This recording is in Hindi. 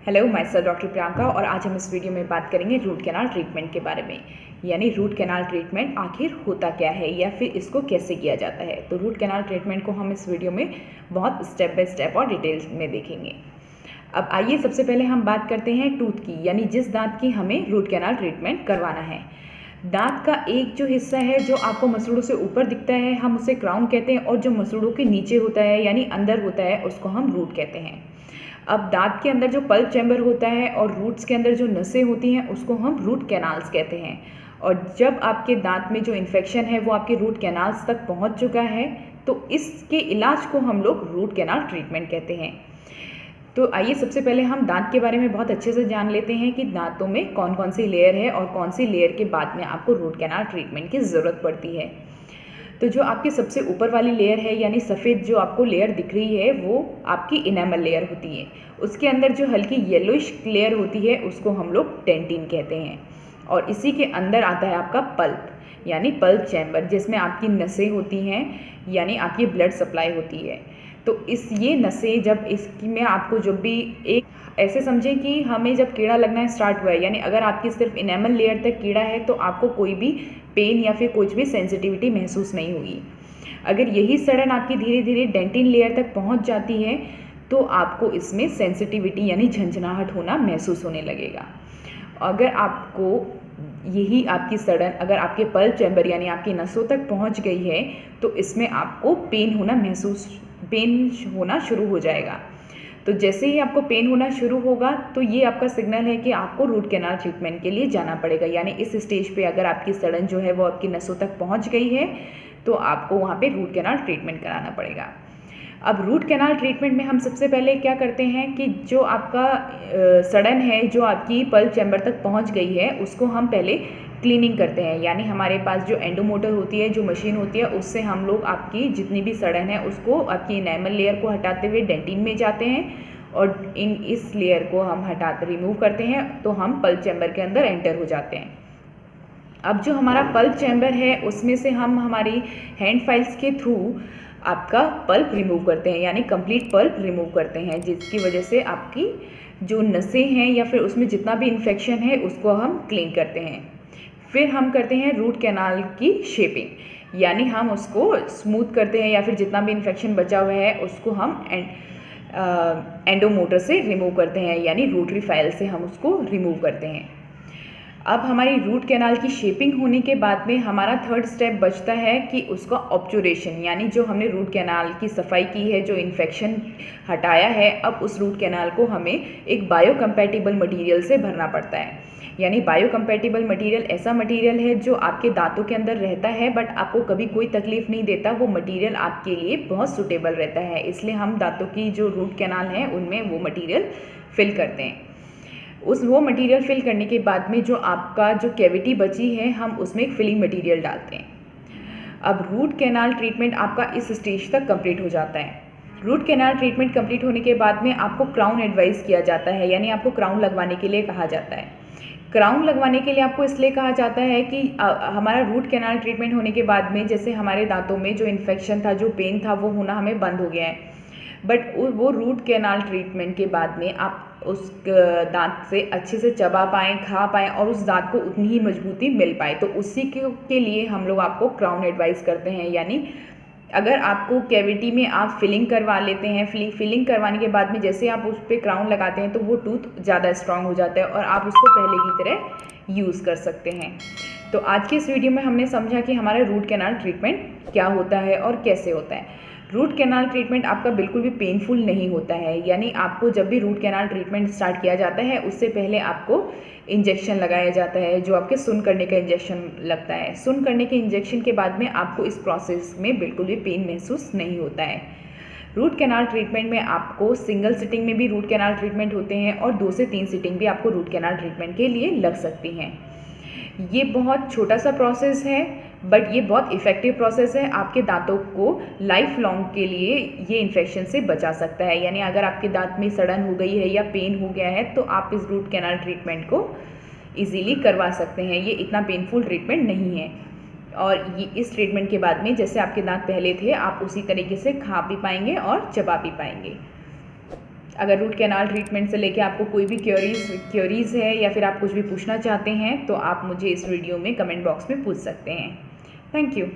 हेलो, मैं डॉक्टर प्रियंका और आज हम इस वीडियो में बात करेंगे रूट कैनाल ट्रीटमेंट के बारे में। यानी रूट कैनाल ट्रीटमेंट आखिर होता क्या है या फिर इसको कैसे किया जाता है। तो रूट कैनाल ट्रीटमेंट को हम इस वीडियो में बहुत स्टेप बाय स्टेप और डिटेल्स में देखेंगे। अब आइए सबसे पहले हम बात करते हैं टूथ की, यानी जिस दांत की हमें रूट कैनाल ट्रीटमेंट करवाना है। दांत का एक जो हिस्सा है जो आपको मसूड़ों से ऊपर दिखता है, हम उसे क्राउन कहते हैं, और जो मसूड़ों के नीचे होता है यानी अंदर होता है उसको हम रूट कहते हैं। अब दांत के अंदर जो पल्प चैम्बर होता है और रूट्स के अंदर जो नसें होती हैं उसको हम रूट कैनाल्स कहते हैं। और जब आपके दांत में जो इन्फेक्शन है वो आपके रूट कैनाल्स तक पहुंच चुका है तो इसके इलाज को हम लोग रूट कैनाल ट्रीटमेंट कहते हैं। तो आइए सबसे पहले हम दांत के बारे में बहुत अच्छे से जान लेते हैं कि दांतों में कौन कौन सी लेयर है और कौन सी लेयर के बाद में आपको रूट कैनाल ट्रीटमेंट की ज़रूरत पड़ती है। तो जो आपकी सबसे ऊपर वाली लेयर है यानी सफ़ेद जो आपको लेयर दिख रही है वो आपकी इनेमल लेयर होती है। उसके अंदर जो हल्की येलोइश लेयर होती है उसको हम लोग डेंटिन कहते हैं। और इसी के अंदर आता है आपका पल्प यानी पल्प चैम्बर, जिसमें आपकी नसें होती हैं यानी आपकी ब्लड सप्लाई होती है। तो ये नसें जब इसमें आपको जब भी एक ऐसे समझें कि हमें जब कीड़ा लगना स्टार्ट हुआ है, यानी अगर आपकी सिर्फ इनेमल लेयर तक कीड़ा है तो आपको कोई भी पेन या फिर कुछ भी सेंसिटिविटी महसूस नहीं होगी। अगर यही सड़न आपकी धीरे धीरे डेंटिन लेयर तक पहुंच जाती है तो आपको इसमें सेंसिटिविटी यानी झंझनाहट होना महसूस होने लगेगा। अगर आपको यही आपकी सड़न अगर आपके पल्प चैम्बर यानी आपकी नसों तक पहुंच गई है तो इसमें आपको पेन होना शुरू हो जाएगा। तो जैसे ही आपको पेन होना शुरू होगा तो ये आपका सिग्नल है कि आपको रूट कैनाल ट्रीटमेंट के लिए जाना पड़ेगा। यानी इस स्टेज पे अगर आपकी सड़न जो है वो आपकी नसों तक पहुंच गई है तो आपको वहाँ पे रूट कैनाल ट्रीटमेंट कराना पड़ेगा। अब रूट कैनाल ट्रीटमेंट में हम सबसे पहले क्या करते हैं कि जो आपका सड़न है जो आपकी पल्प चैम्बर तक पहुँच गई है उसको हम पहले क्लीनिंग करते हैं। यानी हमारे पास जो एंडोमोटर होती है, जो मशीन होती है, उससे हम लोग आपकी जितनी भी सड़न है उसको आपकी इनेमल लेयर को हटाते हुए डेंटिन में जाते हैं और इस लेयर को हम रिमूव करते हैं तो हम पल्प चैम्बर के अंदर एंटर हो जाते हैं। अब जो हमारा पल्प चैम्बर है उसमें से हम हमारी हैंड फाइल्स के थ्रू आपका पल्प रिमूव करते हैं यानी कंप्लीट पल्प रिमूव करते हैं, जिसकी वजह से आपकी जो नसें हैं या फिर उसमें जितना भी इन्फेक्शन है उसको हम क्लीन करते हैं। फिर हम करते हैं रूट कैनाल की शेपिंग, यानी हम उसको स्मूथ करते हैं या फिर जितना भी इन्फेक्शन बचा हुआ है उसको हम एंडोमोटर से रिमूव करते हैं यानी रोटरी फाइल से हम उसको रिमूव करते हैं। अब हमारी रूट कैनाल की शेपिंग होने के बाद में हमारा थर्ड स्टेप बचता है कि उसका ऑब्चुरेशन, यानी जो हमने रूट कैनाल की सफाई की है, जो इन्फेक्शन हटाया है, अब उस रूट कैनाल को हमें एक बायोकम्पैटिबल मटेरियल से भरना पड़ता है। यानी बायोकम्पैटिबल मटेरियल ऐसा मटेरियल है जो आपके दांतों के अंदर रहता है बट आपको कभी कोई तकलीफ नहीं देता। वो मटेरियल आपके लिए बहुत सूटेबल रहता है, इसलिए हम दांतों की जो रूट कैनाल है उनमें वो मटेरियल फिल करते हैं। वो मटेरियल फिल करने के बाद में जो आपका जो कैविटी बची है हम उसमें एक फिलिंग मटेरियल डालते हैं। अब रूट कैनाल ट्रीटमेंट आपका इस स्टेज तक कंप्लीट हो जाता है। रूट कैनाल ट्रीटमेंट कंप्लीट होने के बाद में आपको क्राउन एडवाइस किया जाता है, यानी आपको क्राउन लगवाने के लिए कहा जाता है। क्राउन लगवाने के लिए आपको इसलिए कहा जाता है कि हमारा रूट कैनाल ट्रीटमेंट होने के बाद में जैसे हमारे दांतों में जो इन्फेक्शन था, जो पेन था, वो होना हमें बंद हो गया है, बट वो रूट कैनाल ट्रीटमेंट के बाद में आप उस दांत से अच्छे से चबा पाएँ, खा पाएँ और उस दांत को उतनी ही मजबूती मिल पाए। तो उसी के लिए हम लोग आपको क्राउन एडवाइस करते हैं। यानी अगर आपको कैविटी में आप फिलिंग करवा लेते हैं, फिलिंग करवाने के बाद में जैसे आप उस पर क्राउन लगाते हैं तो वो टूथ ज़्यादा स्ट्रांग हो जाता है और आप उसको पहले की तरह यूज़ कर सकते हैं। तो आज के इस वीडियो में हमने समझा कि हमारा रूट कैनाल ट्रीटमेंट क्या होता है और कैसे होता है। रूट कैनाल ट्रीटमेंट आपका बिल्कुल भी पेनफुल नहीं होता है। यानी आपको जब भी रूट कैनाल ट्रीटमेंट स्टार्ट किया जाता है उससे पहले आपको इंजेक्शन लगाया जाता है, जो आपके सुन करने का इंजेक्शन लगता है। सुन करने के इंजेक्शन के बाद में आपको इस प्रोसेस में बिल्कुल भी पेन महसूस नहीं होता है। रूट कैनाल ट्रीटमेंट में आपको सिंगल सिटिंग में भी रूट कैनाल ट्रीटमेंट होते हैं और 2 से 3 सिटिंग भी आपको रूट कैनाल ट्रीटमेंट के लिए लग सकती हैं। ये बहुत छोटा सा प्रोसेस है बट ये बहुत इफ़ेक्टिव प्रोसेस है। आपके दांतों को लाइफ लॉन्ग के लिए ये इन्फेक्शन से बचा सकता है। यानी अगर आपके दांत में सड़न हो गई है या पेन हो गया है तो आप इस रूट कैनाल ट्रीटमेंट को इजीली करवा सकते हैं। ये इतना पेनफुल ट्रीटमेंट नहीं है और ये इस ट्रीटमेंट के बाद में जैसे आपके दांत पहले थे आप उसी तरीके से खा भी पाएंगे और चबा भी पाएंगे। अगर रूट कैनाल ट्रीटमेंट से लेके आपको कोई भी क्योरीज़ है या फिर आप कुछ भी पूछना चाहते हैं तो आप मुझे इस वीडियो में कमेंट बॉक्स में पूछ सकते हैं। Thank you.